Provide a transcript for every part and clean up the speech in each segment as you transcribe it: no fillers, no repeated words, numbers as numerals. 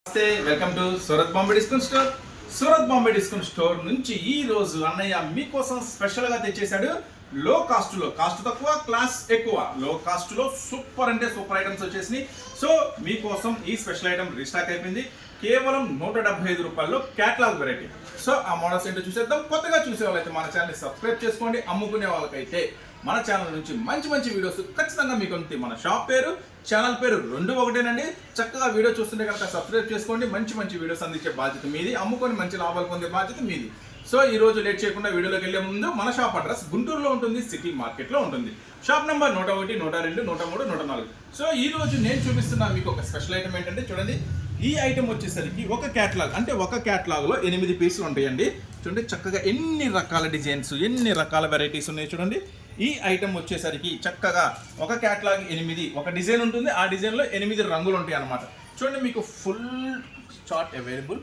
నమస్తే, welcome to Surat Bombay discount store. Surat Bombay discount store నుంచి ఈ రోజు అన్నయ్య మీకోసం స్పెషల్ గా తెచ్చేసాడు. లో కాస్ట్ లో, కాస్ట్ తక్కువ క్లాస్ ఎక్కువ, లో కాస్ట్ లో సూపర్ అంటే సూపర్ ఐటమ్స్ వచ్చేసినాయి. సో మీకోసం ఈ స్పెషల్ ఐటమ్ రీస్టాక్ అయిపోయింది. కేవలం 175 రూపాయల్లో క్యాటలాగ్ వెరైటీ. సో ఆ మోడల్స్ ఏంటో చూసేద్దాం. కొత్తగా చూసే వాళ్ళైతే మన ఛానల్ సబ్స్క్రైబ్ చేసుకోండి. అమ్ముకునే వాళ్ళకైతే మన ఛానల్ నుంచి మంచి మంచి వీడియోస్ ఖచ్చితంగా మీకు ఉంది. మన షాప్ పేరు, ఛానల్ పేరు రెండు ఒకటేనండి. చక్కగా వీడియో చూస్తుంటే కనుక సబ్స్క్రైబ్ చేసుకోండి. మంచి మంచి వీడియోస్ అందించే బాధ్యత మీది, అమ్ముకొని మంచి లాభాలు పొందే బాధ్యత మీది. సో ఈ రోజు లేట్ చేయకుండా వీడియోలోకి వెళ్లే ముందు మన షాప్ అడ్రస్ గుంటూరులో ఉంటుంది, సిటీ మార్కెట్లో ఉంటుంది. Shop number 101, 102, 103, 104. సో ఈ రోజు నేను చూపిస్తున్నా మీకు ఒక స్పెషల్ ఐటమ్ ఏంటంటే చూడండి. ఈ ఐటమ్ వచ్చేసరికి ఒక క్యాటలాగ్, అంటే ఒక క్యాటలాగ్లో 8 పీసులు ఉంటాయండి. చూడండి చక్కగా ఎన్ని రకాల డిజైన్స్, ఎన్ని రకాల వెరైటీస్ ఉన్నాయి చూడండి. ఈ ఐటమ్ వచ్చేసరికి చక్కగా ఒక క్యాటలాగ్ 8, ఒక డిజైన్ ఉంటుంది. ఆ డిజైన్లో 8 రంగులు ఉంటాయి అన్నమాట. చూడండి మీకు full chart available,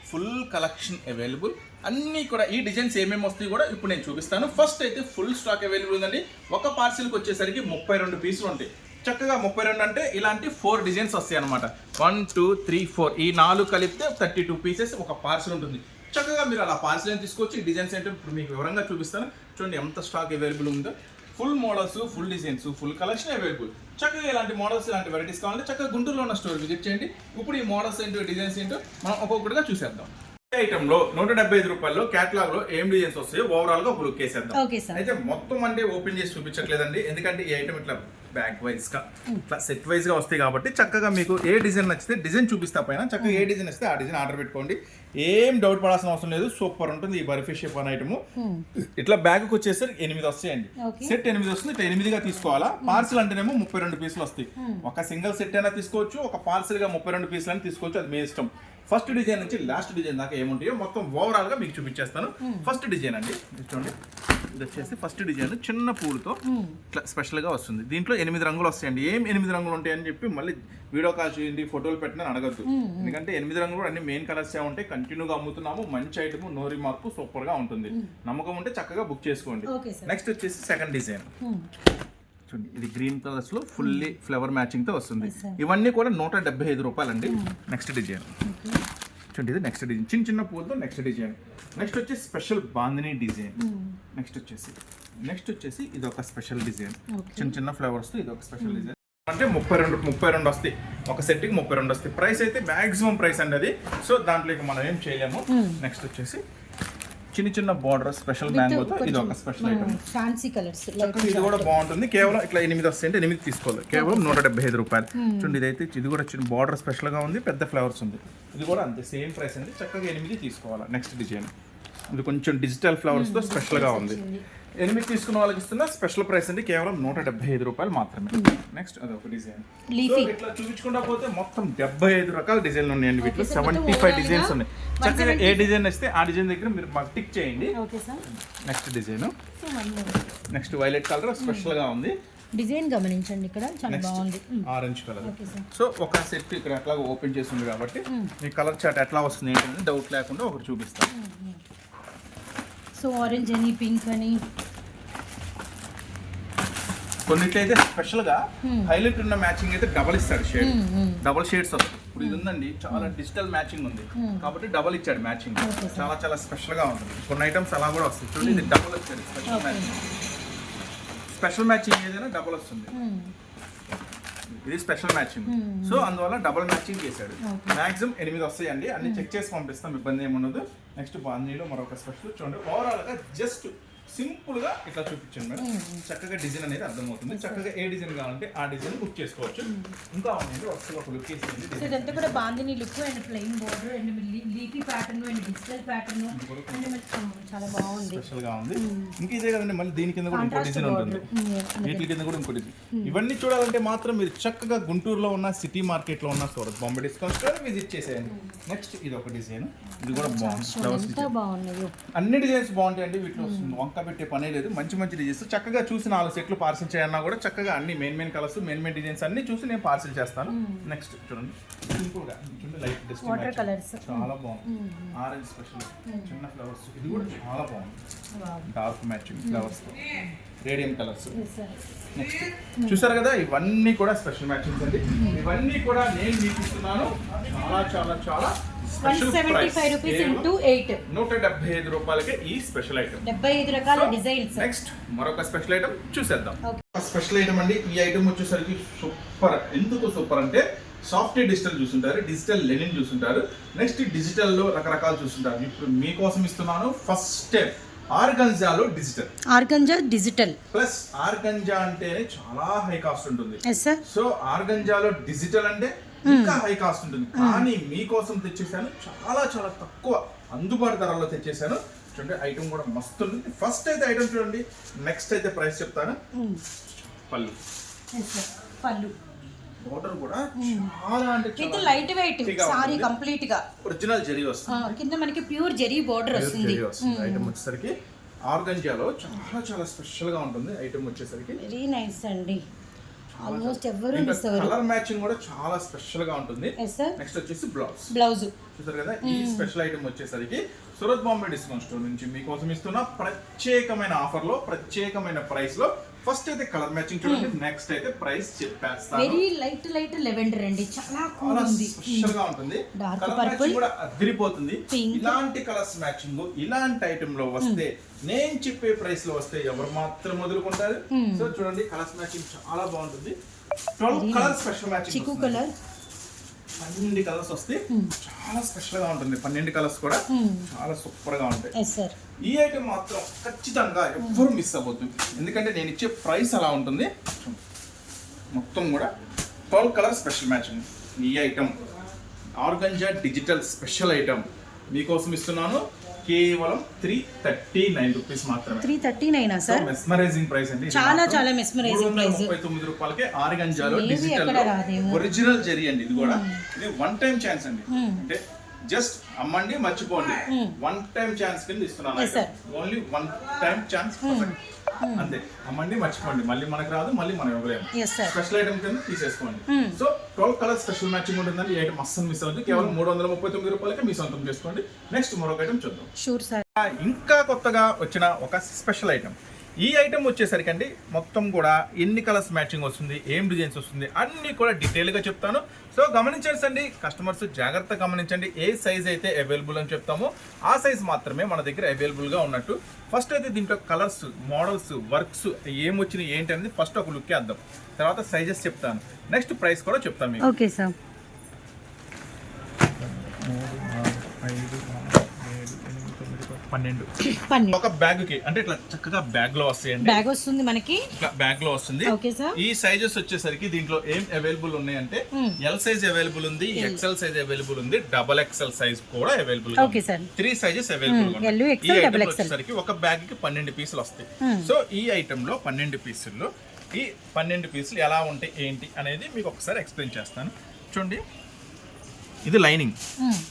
full collection available. అన్నీ కూడా ఈ డిజైన్స్ ఏమేమి వస్తాయి కూడా ఇప్పుడు నేను చూపిస్తాను. ఫస్ట్ అయితే ఫుల్ స్టాక్ అవైలబుల్ ఉందండి. ఒక పార్సిల్కి వచ్చేసరికి 32 పీసులు ఉంటాయి. చక్కగా 32 అంటే ఇలాంటి 4 డిజైన్స్ వస్తాయి అనమాట. 1, 2, 3, 4 ఈ 4 కలిపితే 32 పీసెస్ ఒక పార్సిల్ ఉంటుంది. చక్కగా మీరు అలా పార్సిల్ అని తీసుకోవచ్చు. ఈ డిజైన్స్ ఏంటో ఇప్పుడు మీకు వివరంగా చూపిస్తాను. చూడండి ఎంత స్టాక్ అవైలబుల్ ఉందో. Full models, full designs, full collection available. చక్కగా ఇలాంటి మోడల్స్, ఇలాంటి వెరైటీస్ కావాలంటే చక్కగా గుంటూరులో ఉన్న స్టోర్ విజిట్ చేయండి. ఇప్పుడు ఈ మోడల్స్ ఏంటో, డిజైన్స్ ఏంటో మనం ఒక్కొక్కటిగా చూసేద్దాం. ఐటమ్ లో 175 రూపాయల్లో క్యాటలాగ్ లో ఏం డిజైన్స్ వస్తాయో ఓవరాల్ గా ఒక లుక్ వేసేద్దాం. అయితే మొత్తం అంటే ఓపెన్ చేసి చూపించట్లేదండి, ఎందుకంటే ఈ ఐటమ్ ఇట్లా బ్యాక్ వైజ్ గా, ఇట్లా సెట్ వైజ్ గా వస్తాయి కాబట్టి చక్కగా మీకు ఏ డిజైన్ నచ్చితే డిజైన్ చూపిస్తా పైన. చక్కగా ఏ డిజైన్ వస్తే ఆ డిజైన్ ఆర్డర్ పెట్టుకోండి. ఏం డౌట్ పడాల్సిన అవసరం లేదు. సూపర్ ఉంటుంది ఈ బర్ఫీ షేప్ అనే ఐటమ్. ఇట్లా బ్యాగ్ వచ్చేసరికి 8 వస్తాయండి. సెట్ 8 వస్తుంది. ఇట్లా 8గా తీసుకోవాలా. పార్సిల్ అంటేనేమో 32 పీసులు వస్తాయి. ఒక సింగిల్ సెట్ అయినా తీసుకోవచ్చు, ఒక పార్సిల్ గా 32 పీసులు అయినా తీసుకోవచ్చు. అది మీ ఇష్టం. ఫస్ట్ డిజైన్ నుంచి లాస్ట్ డిజైన్ దాకా ఏముంటాయో మొత్తం ఓవరాల్ గా మీకు చూపించేస్తాను. ఫస్ట్ డిజైన్ అండి, చూడండి. ఇది వచ్చేసి ఫస్ట్ డిజైన్ చిన్న పూలతో ఇట్లా స్పెషల్ గా వస్తుంది. దీంట్లో 8 రంగులు వస్తాయండి. ఏం 8 రంగులు ఉంటాయని చెప్పి మళ్ళీ వీడియో కాల్ చేయండి, ఫోటోలు పెట్టిన అడగద్దు. ఎందుకంటే 8 రంగులు అన్ని మెయిన్ కలర్స్ ఉంటాయి. కంటిన్యూగా అమ్ముతున్నాము. మంచి ఐటమ్, నో రిమార్క్, సూపర్ గా ఉంటుంది. నమ్మకం ఉంటే చక్కగా బుక్ చేసుకోండి. నెక్స్ట్ వచ్చేసి సెకండ్ డిజైన్. చూడండి ఇది గ్రీన్ కలర్స్ లో ఫుల్లీ ఫ్లవర్ మ్యాచింగ్ తో వస్తుంది. ఇవన్నీ కూడా 175 రూపాయలు అండి. నెక్స్ట్ డిజైన్ చూడండి, ఇది నెక్స్ట్ డిజైన్ చిన్న చిన్న పూలతో నెక్స్ట్ డిజైన్. నెక్స్ట్ వచ్చేసి స్పెషల్ బాందిని డిజైన్. నెక్స్ట్ వచ్చేసి ఇది ఒక స్పెషల్ డిజైన్, చిన్న చిన్న ఫ్లవర్స్ తో ఇది ఒక స్పెషల్ డిజైన్. అంటే 32 వస్తాయి. ఒక సెట్ కి 32 వస్తాయి. ప్రైస్ అయితే మాక్సిమం ప్రైస్ అండి అది. సో దాంట్లో మనం ఏం చేయలేము. నెక్స్ట్ వచ్చేసి చిన్న చిన్న బార్డర్ స్పెషల్ మ్యాంగోతో ఇది ఒక స్పెషల్ ఐటమ్. ఫ్యాన్సీ కలర్స్ ఇది కూడా బాగుంటుంది. కేవలం ఇట్లా 8 వస్తాయంటే 8 తీసుకోవాలి. కేవలం 175 రూపాయలు. చూడండి ఇదైతే ఇది కూడా చిన్న బార్డర్ స్పెషల్ గా ఉంది, పెద్ద ఫ్లవర్స్ ఉంది. ఇది కూడా అంతే సేమ్ ప్రైస్ అండి. చక్కగా 8 తీసుకోవాలి. నెక్స్ట్ డిజైన్ ఇది కొంచెం డిజిటల్ ఫ్లవర్స్ తో స్పెషల్ గా ఉంది. 8 తీసుకున్న వాళ్ళకి ఇస్తున్న స్పెషల్ ప్రైస్ అండి, కేవలం 175 రూపాయలు మాత్రమే. నెక్స్ట్ అదొక డిజైన్. ఇట్లా చూపించుకుంటా పోతే మొత్తం 75 రకాల డిజైన్లు ఉన్నాయండి. వీటిలో 75 డిజైన్స్ ఉన్నాయి. చక్కగా ఏ డిజైన్ వస్తే ఆ డిజైన్ దగ్గర మీరు మాకు టిక్ చేయండి. Next design, next violet colour special గా ఉంది. డిజైన్ గమనించండి, ఇక్కడ చాలా బాగుంది. Orange colour. సో ఒక సెట్ ఇక్కడ ఎట్లా ఓపెన్ చేసి ఉంది కాబట్టి మీ కలర్ చార్ట్ ఎట్లా వస్తుంది ఏంటంటే డౌట్ లేకుండా ఒకటి చూపిస్తాను. సో ఆరెంజ్ అని, పింక్ అని, కొన్నిట్లయితే స్పెషల్ గా హైలైట్ ఉన్న మ్యాచింగ్ అయితే డబల్ ఇస్తాడు. షేడ్ డబల్ షేడ్స్ వస్తాయి. ఇప్పుడు ఇది ఉందండి, చాలా డిజిటల్ మ్యాచింగ్ ఉంది కాబట్టి డబల్ ఇచ్చాడు మ్యాచింగ్. చాలా చాలా స్పెషల్ గా ఉంటుంది. కొన్ని ఐటమ్స్ అలా కూడా వస్తాయి. చూడండి ఇది డబల్ వచ్చాడు. స్పెషల్ మ్యాచింగ్, స్పెషల్ మ్యాచింగ్ ఏదైనా డబల్ వస్తుంది. ఇది స్పెషల్ మ్యాచింగ్. సో అందువల్ల డబుల్ మ్యాచింగ్ చేశాడు. మాక్సిమం 8 వస్తాయండి. అన్ని చెక్ చేసి పంపిస్తాం, ఇబ్బంది ఏమి ఉండదు. నెక్స్ట్ బాందీలో మరొక స్పెషల్ చూడండి. ఓవరాల్ గా జస్ట్ సింపుల్ గా ఇట్లా చూపించండి మేడం. చక్కగా డిజైన్ అనేది అర్థమవుతుంది. చక్కగా ఏ డిజైన్ కావాలంటే ఆ డిజైన్ బుక్ చేసుకోవచ్చు. ఇంకా ఉంది వస్తుంది ఒక లుక్ వేసింది. ఇదంతా కూడా bandhani look and plain border and leafy pattern and digital pattern చాలా బాగుంది, స్పెషల్ గా ఉంది. ఇంకా ఇదే కదండి, మళ్ళీ దీని కింద కూడా ఇంకో డిజైన్ ఉంటుంది. వీటి కింద కూడా ఇంకో డిజైన్. ఇవన్నీ చూడాలంటే మాత్రం మీరు చక్కగా గుంటూరులో ఉన్న సిటీ మార్కెట్ లో ఉన్న Surat Bombay discount store visit చేసేయండి. నెక్స్ట్ ఇది ఒక డిజైన్. ఇది కూడా బాగుంది. అన్ని డిజైన్స్ బాగుంటాయండి. వీటిలో వంక పెట్టే పనే లేదు. మంచి మంచి డిజైన్స్ చక్కగా చూసి 4 సెట్లు పార్సిల్ చేయన్నా కూడా చక్కగా అన్ని మెయిన్ కలర్స్, మెయిన్ డిజైన్స్ అన్ని చూసి నేను పార్సిల్ చేస్తాను. నెక్స్ట్ చూడండి సింపుల్ గా చూడండి, లైట్ వాటర్ కలర్స్ చాలా బాగుంది. ఆరెంజ్ స్పెషల్ చిన్న ఫ్లవర్స్, ఇది కూడా చాలా బాగుంది. Dark matching flowers, radium colours. Next చూసారు కదా, ఇవన్నీ కూడా స్పెషల్ మ్యాచింగ్స్ అండి. ఇవన్నీ కూడా నేను మీకు ఇస్తున్నాను చాలా చాలా చాలా స్పెషల్ ప్రైస్. 175 rupees into 8. 175 రూపాయలకి ఈ స్పెషల్ ఐటమ్. 75 రకాల డిజైన్స్. నెక్స్ట్ మరొక స్పెషల్ ఐటమ్ చూసేద్దాం. Okay. స్పెషల్ ఐటమ్ అండి. ఈ ఐటమ్ వచ్చేసరికి సూపర్. ఎందుకు సూపర్ అంటే సాఫ్ట్ డిజిటల్ చూసుంటారు, డిజిటల్ లెనిన్ చూసుంటారు, నెక్స్ట్ డిజిటల్ లో రకరకాలు చూసుంటారు. ఇప్పుడు మీకోసం ఇస్తున్నాను ఫస్ట్ స్టెప్ ఆర్గంజాలో digital. Organza digital plus organza అంటేనే చాలా హై కాస్ట్ ఉంటుంది. Yes sir. సో ఆర్గంజాలో డిజిటల్ అంటే ఇంకా హై కాస్ట్ ఉంటుంది. కానీ మీకోసం తెచ్చేసాను చాలా చాలా తక్కువ అందుబాటు ధరలో తెచ్చేసాను. చూడండి ఐటమ్ కూడా మస్తు ఉంటుంది. ఫస్ట్ అయితే ఐటమ్ చూడండి, నెక్స్ట్ అయితే ప్రైస్ చెప్తాను. పళ్ళు. పళ్ళు బోర్డర్ కూడా చాలా అంటే with light weight sorry complete గా ఒరిజినల్ జరీ వస్తుంది. కింద మనకి ప్యూర్ జరీ బోర్డర్ వస్తుంది. ఐటమ్ వచ్చేసరికి ఆర్గంజాలో చాలా చాలా స్పెషల్ గా ఉంటుంది. ఐటమ్ వచ్చేసరికి వెరీ నైస్ అండి. ఆల్మోస్ట్ ఎవరు మిస్ అవ్వరు. కలర్ మ్యాచింగ్ కూడా చాలా స్పెషల్ గా ఉంటుంది. నెక్స్ట్ వచ్చేసి బ్లౌజ్ చూసారు కదా. ఈ స్పెషల్ ఐటమ్ వచ్చేసరికి సూరత్ బాంబే డిస్కౌంట్ స్టోర్ నుంచి మీకోసం ఇస్తున్న ప్రత్యేకమైన ఆఫర్ లో ప్రత్యేకమైన ప్రైస్ లో ఫస్ట్ అయితే కలర్ మ్యాచింగ్ చూడండి, నెక్స్ట్ అయితే ప్రైస్ చెప్పేస్తాను. వెరీ లైట్ లెవెండర్ అండి, చాలా కూల్ ఉంది, స్పెషల్ గా ఉంటుంది. కలర్ మ్యాచింగ్ కూడా అదిరిపోతుంది. ఇలాంటి కలర్స్ మ్యాచింగ్ ఇలాంటి ఐటమ్ లో వస్తే నేను చెప్పే ప్రైస్ లో వస్తే ఎవరు మాత్రం వదులుకుంటారు. సో చూడండి కలర్స్ మ్యాచింగ్ చాలా బాగుంటుంది. 12 కలర్ స్పెషల్ మ్యాచింగ్. చిక్కు కలర్ 12 కలర్స్ వస్తే చాలా స్పెషల్ గా ఉంటుంది. 12 కలర్స్ కూడా చాలా సూపర్ గా ఉంటాయి. ఈ ఐటమ్ మాత్రం ఖచ్చితంగా ఎవ్వరు మిస్ అవ్వద్దు, ఎందుకంటే నేను ఇచ్చే ప్రైస్ అలా ఉంటుంది. మొత్తం కూడా 12 కలర్ స్పెషల్ మ్యాచింగ్. ఈ item organza digital special item మీకోసం ఇస్తున్నాను కేవలం 339 రూపీస్ మాత్రమే. 339 సార్? మెస్మరైజింగ్ ప్రైస్ అండి. చాలా మెస్మరైజింగ్ ప్రైస్. 339 రూపాయలకి ఆర్గంజాలో డిజిటల్ ఒరిజినల్ జరీ అండి. ఇది కూడా ఇది వన్ టైం ఛాన్స్ అండి. అంటే జస్ట్ అమ్మండి మర్చిపోండి, వన్ టైం ఛాన్స్ కింద ఇస్తున్నాను. ఓన్లీ వన్ టైం ఛాన్స్ అంతే. అమ్మండి మర్చిపోండి, మళ్ళీ మనకు రాదు, మళ్ళీ మనం ఇవ్వలేము. స్పెషల్ ఐటమ్ కింద తీసేసుకోండి. సో 12 కలర్ స్పెషల్ మ్యాచింగ్ ఉంటుందండి. ఈ ఐటమ్ అస్సలు మిస్ అవ్వదు. కేవలం 339 రూపాయలకి మీ సొంతం చేసుకోండి. నెక్స్ట్ మరొక ఐటమ్ చూద్దాం. Sure sir. ఇంకా కొత్తగా వచ్చిన ఒక స్పెషల్ ఐటమ్. ఈ ఐటమ్ వచ్చేసరికి అండి మొత్తం కూడా ఎన్ని కలర్స్ మ్యాచింగ్ వస్తుంది, ఏం డిజైన్స్ వస్తుంది అన్నీ కూడా డీటెయిల్గా చెప్తాను. సో గమనించండి కస్టమర్స్, జాగ్రత్తగా గమనించండి. ఏ సైజ్ అయితే అవైలబుల్ అని చెప్తామో ఆ సైజ్ మాత్రమే మన దగ్గర అవైలబుల్గా ఉన్నట్టు. ఫస్ట్ అయితే దీంట్లో కలర్స్, మోడల్స్, వర్క్స్ ఏమొచ్చినాయి ఏంటి అనేది ఫస్ట్ ఒక లుక్ వేద్దాం. తర్వాత సైజెస్ చెప్తాను, నెక్స్ట్ ప్రైస్ కూడా చెప్తాను మీకు. Okay sir. 12 ఒక బ్యాగ్ కి అంటే ఇట్లా చక్కగా బ్యాగ్ లో వస్తాయండి. బ్యాగ్ వస్తుంది మనకి, బ్యాగ్ లో వస్తుంది. Okay sir. ఈ సైజెస్ వచ్చేసరికి దీంట్లో ఏం అవైలబుల్ ఉన్నాయంటే ఎల్ సైజ్ అవైలబుల్ ఉంది, ఎక్సెల్ సైజ్ అవైలబుల్ ఉంది, డబల్ ఎక్సెల్ సైజ్ కూడా available. Okay sir. 3 sizes available. ఈ ఐటమ్ వచ్చేసరికి ఒక బ్యాగ్ కి 12 పీసులు వస్తాయి. సో ఈ ఐటమ్ లో 12 పీసుల్లో ఈ 12 పీసులు ఎలా ఉంటాయి ఏంటి అనేది మీకు ఒకసారి ఎక్స్ప్లెయిన్ చేస్తాను. చూడండి, ఇది లైనింగ్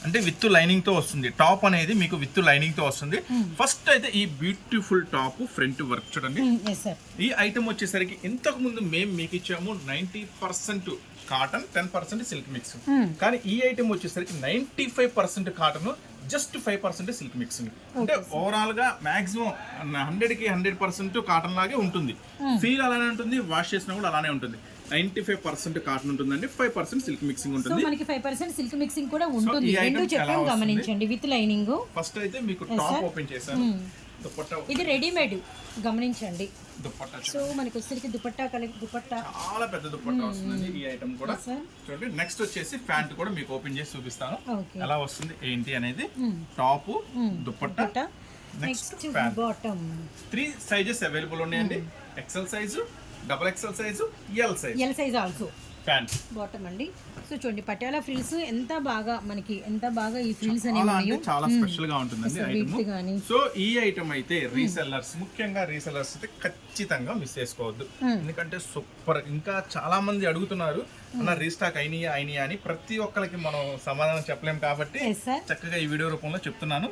అంటే విత్ లైనింగ్ తో వస్తుంది. టాప్ అనేది మీకు విత్ లైనింగ్ తో వస్తుంది. ఫస్ట్ అయితే ఈ బ్యూటిఫుల్ టాప్ ఫ్రంట్ వర్క్ చూడండి. ఈ ఐటమ్ వచ్చేసరికి ఇంతకు ముందు మేము మీకు ఇచ్చాము 90% కాటన్, 10% సిల్క్ మిక్స్. కానీ ఈ ఐటమ్ వచ్చేసరికి 95% కాటన్, జస్ట్ 5% సిల్క్ మిక్సింగ్. అంటే ఓవరాల్ గా మాక్సిమం 100కి 100% కాటన్ లాగే ఉంటుంది. ఫీల్ అలానే ఉంటుంది, వాష్ చేసినా కూడా అలానే ఉంటుంది. 95% కాటన్ ఉంటుందండి, 5% సిల్క్ మిక్సింగ్ ఉంటుంది. సో మనకి 5% సిల్క్ మిక్సింగ్ కూడా ఉంటుంది. రెండు చెప్పాం గమనించండి. With lining. ఫస్ట్ అయితే మీకు టాప్ ఓపెన్ చేశాను. దుపట్టా ఇది రెడీమేడ్ గమనించండి. దుపట్టా సో మనకి వచ్చేసరికి దుపట్టా చాలా పెద్ద దుపట్టా వస్తుంది ఈ ఐటమ్ కూడా. చూడండి, నెక్స్ట్ వచ్చేసి ప్యాంట్ కూడా మీకు ఓపెన్ చేసి చూపిస్తాను ఎలా వస్తుంది ఏంటి అనేది. Top, dupatta, next pant. Bottom 3 sizes available ఉన్నాయండి. XL size, double XL size, L size also pant. Bottom అండి. సో చూడండి పటియాలా ఫ్రిల్స్ ఎంత బాగా ఈ ఫ్రిల్స్ అనేవి చాలా స్పెషల్ గా ఉంటుందండి ఐటమ్. సో ఈ ఐటమ్ అయితే రీసెల్లర్స్, ముఖ్యంగా రీసెల్లర్స్ అయితే ఖచ్చితంగా మిస్ చేసుకోవద్దు. ఎందుకంటే సూపర్. ఇంకా చాలా మంది అడుగుతున్నారు అన్న రీస్టాక్ అయినాయా అని. ప్రతి ఒక్కరికి మనం సమాధానం చెప్పలేం కాబట్టి చక్కగా ఈ వీడియో రూపంలో చెప్తున్నాను.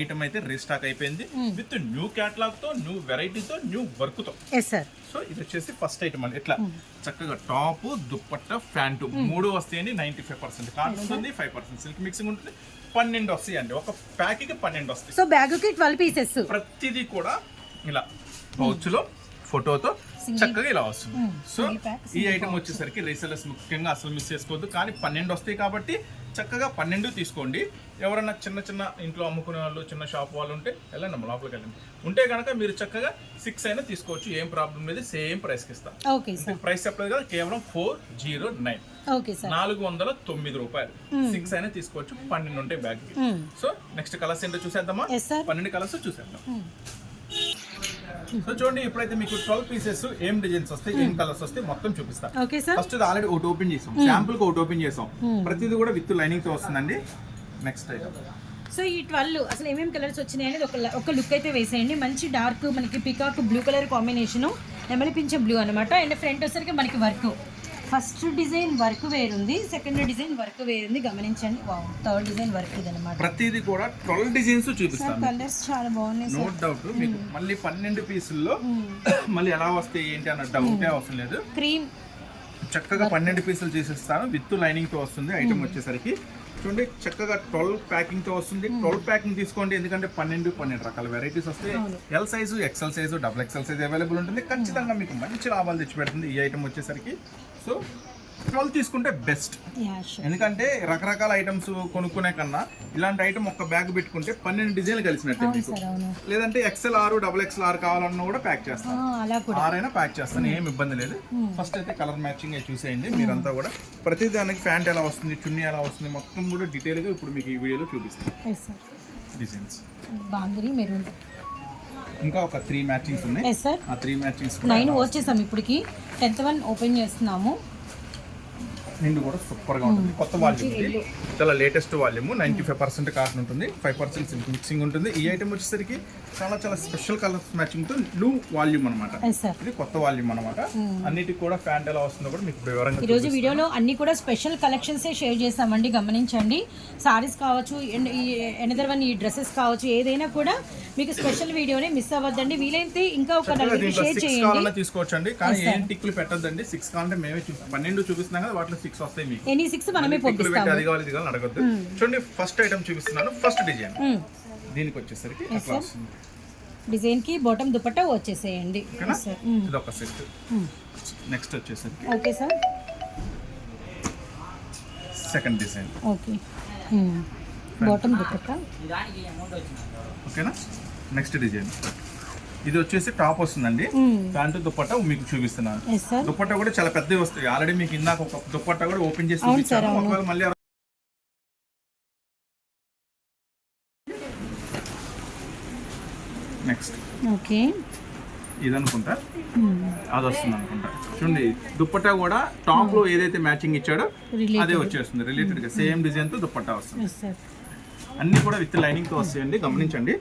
ఐటమ్ అయితే రీస్టాక్ అయిపోయింది విత్ న్యూ క్యాటలాగ్ తో, న్యూ వెరైటీతో, న్యూ వర్క్ తో. సో ఇది వచ్చేసి ఫస్ట్ ఐటమ్ అండి. ఇట్లా చక్కగా టాప్, దుపట్టా, ప్యాంటు 3 వస్తాయండి. 95% కాటన్ ఉంటుంది, 5% సిల్క్ మిక్సింగ్ ఉంటుంది. 12 వస్తాయి అండి. ఒక ప్యాక్ కి 12 వస్తాయి. సో బ్యాగ్ కి 12 పీసెస్. ప్రతిదీ కూడా ఇలా పౌచ్ లో ఫోటోతో చక్కగా ఇలా వస్తుంది. సో single pack, ఈ ఐటమ్ వచ్చేసరికి రీసెలర్స్ ముఖ్యంగా అసలు మిస్ చేసుకోవద్దు. కానీ 12 వస్తాయి కాబట్టి చక్కగా 12 తీసుకోండి. ఎవరైనా చిన్న చిన్న ఇంట్లో అమ్ముకునే వాళ్ళు, చిన్న షాప్ వాళ్ళు ఉంటే వెళ్ళండి, అమ్మ లోపలికి వెళ్ళండి. ఉంటే కనుక మీరు చక్కగా 6 అయినా తీసుకోవచ్చు, ఏం ప్రాబ్లం లేదు. సేమ్ ప్రైస్కి ఇస్తాం. ఓకే సార్, ప్రైస్ చెప్పలేదు కదా, కేవలం 409, ఓకే సార్, 409 రూపాయలు. 6 అయినా తీసుకోవచ్చు, 12 ఉంటాయి బ్యాగ్. సో నెక్స్ట్ కలర్స్ ఏంటో చూసేద్దామా? 12 కలర్స్ చూసేద్దాం. సో చూడండి, ఇప్పుడైతే మీకు 12 పీసెస్ ఏం డిజైన్స్ వస్తాయి, ఏం కలర్స్ వస్తాయి మొత్తం చూపిస్తాం. ఫస్ట్ ఆల్రెడీ ఒకటి ఓపెన్ చేసాం, శాంపుల్ కి ఒకటి ఓపెన్ చేసాం. ప్రతిది కూడా విత్ లైనింగ్ తో వస్తుందండి. Next item. సో ఈ 12 అసలు ఏమేమి కలర్స్ వచ్చినాయి అనేది ఒక లుక్ అయితే వేసేయండి. మంచి డార్క్ మనకి పికాక్ బ్లూ కలర్ కాంబినేషన్, నెమలి పింఛం బ్లూ అనమాట. అండ్ ఫ్రంట్ వచ్చేసరికి మనకి వర్క్, ఫస్ట్ డిజైన్ వర్క్ వేరుంది, సెకండ్ డిజైన్ వర్క్ వేరుంది, గమనించండి. వావ్, థర్డ్ డిజైన్ వర్క్ ఇది అనమాట. ప్రతిది కూడా 12 డిజైన్స్ చూపిస్తాను. కలర్స్ చాలా బాగున్నాయి, నో డౌట్. మీకు మళ్ళీ 12 పీసుల్లో మళ్ళీ ఎలా వస్తాయి ఏంటి అన్న డౌట్ అవసరం లేదు. క్రీమ్ చక్కగా 12 పీసులు చేసేస్తాను, విత్ లైనింగ్ తో వస్తుంది. ఐటమ్ వచ్చేసరికి చూడండి, చక్కగా 12 ప్యాకింగ్ తో వస్తుంది. 12 ప్యాకింగ్ తీసుకోండి, ఎందుకంటే 12 రకాల వెరైటీస్ వస్తాయి. L size, XL size, double XL size available ఉంటుంది. ఖచ్చితంగా మీకు మంచి లాభాలు తెచ్చిపెడుతుంది ఈ ఐటమ్ వచ్చేసరికి. సో 12 తీసుకుంటే బెస్ట్, ఎందుకంటే రకరకాల ఐటమ్స్ కొనుక్కునే కన్నా ఇలాంటి ఐటమ్ ఒక బ్యాగ్ పెట్టుకుంటే 12 డిజైన్లు కలిసినట్టే మీకు. లేదంటే XL or, double XL or కావాలన్నా కూడా ప్యాక్ చేస్తాను, ఆరైనా ప్యాక్ చేస్తాను, ఏం ఇబ్బంది లేదు. ఫస్ట్ అయితే కలర్ మ్యాచింగ్ చూసేయండి మీరంతా కూడా. ప్రతి దానికి ప్యాంట్ ఎలా వస్తుంది, చున్నీ ఎలా వస్తుంది, మొత్తం కూడా డీటెయిల్ గా ఇప్పుడు మీకు ఈ వీడియోలో చూపిస్తాను. డిజైన్స్ ఇంకా ఒక 3 మ్యాచింగ్స్ ఉన్నాయి. ఆ 3 మ్యాచింగ్స్ 9 వచ్చేసాం ఇప్పటికి. 10th వన్ ఓపెన్ చేస్తున్నాము. నిండు కూడా సూపర్ గా ఉంటుంది. కొత్త వాల్యూమ్ ఇది, చాలా లేటెస్ట్ వాల్యూమ్. 95% కాటన్ ఉంటుంది, 5% సిల్క్ మిక్సింగ్ ఉంటుంది. ఈ ఐటమ్ వచ్చేసరికి చాలా చాలా స్పెషల్ కలర్స్ మ్యాచింగ్ తో న్యూ వాల్యూమ్ అనమాట. ఇది కొత్త వాల్యూమ్ అనమాట. అన్నిటికి కూడా ప్యాంట్ ఎలా వస్తుందో కూడా మీకు వివరంగా ఈ రోజు వీడియోలో అన్ని కూడా స్పెషల్ కలెక్షన్స్ షేర్ చేస్తామండి, గమనించండి. సారీస్ కావచ్చు, ఎనదర్ వన్ ఈ డ్రెస్సెస్ కావచ్చు, ఏదైనా కూడా మీకు స్పెషల్ వీడియోనే మిస్ అవ్వద్దండి. వీలైతే ఇంకా ఒక షేర్ చేయండి, తీసుకోవచ్చండి. కానీ ఏం టిక్కులు పెట్టద్దండి. 6 కావాలంటే మేమే 12 చూపిస్తున్నాం కదా, వాటిలో 6 వస్తాయి మీకు. ఎనీ 6 మనమే పంపిస్తాము. అది కావాలి ఇది కావాలి అడగద్దు. చూడండి, ఫస్ట్ ఐటమ్ చూపిస్తున్నాను. ఫస్ట్ డిజైన్ దీనికి వచ్చేసరికి అట్లా వస్తుంది. డిజైన్ కి బాటమ్ దుపట్టా వచ్చేసేయండి. ఇది ఒక సెట్. నెక్స్ట్ వచ్చేసరికి okay sir, second design. Okay, bottom dupatta. ఓకేనా. నెక్స్ట్ డిజైన్ ఇది వచ్చేసి టాప్ వస్తుందండి. ప్యాంటు దుపట్టా మీకు చూపిస్తున్నాను. దుపట్టా కూడా చాలా పెద్దవి వస్తాయి. ఆల్రెడీ మీకు ఇందాక ఒక దుపట్టా కూడా ఓపెన్ చేసి చూపించాను. ఒకవేళ మళ్ళీ నెక్స్ట్ ఓకే ఇది అనుకుంటా, అది వస్తుంది అనుకుంటా. చూడండి, దుపట్టా కూడా టాప్ లో ఏదైతే మ్యాచింగ్ ఇచ్చాడో అదే వచ్చేస్తుంది. రిలేటెడ్ గా సేమ్ డిజైన్ తో దుపట్టా వస్తుంది. అన్ని కూడా విత్ లైనింగ్ తో వస్తాయండి, గమనించండి.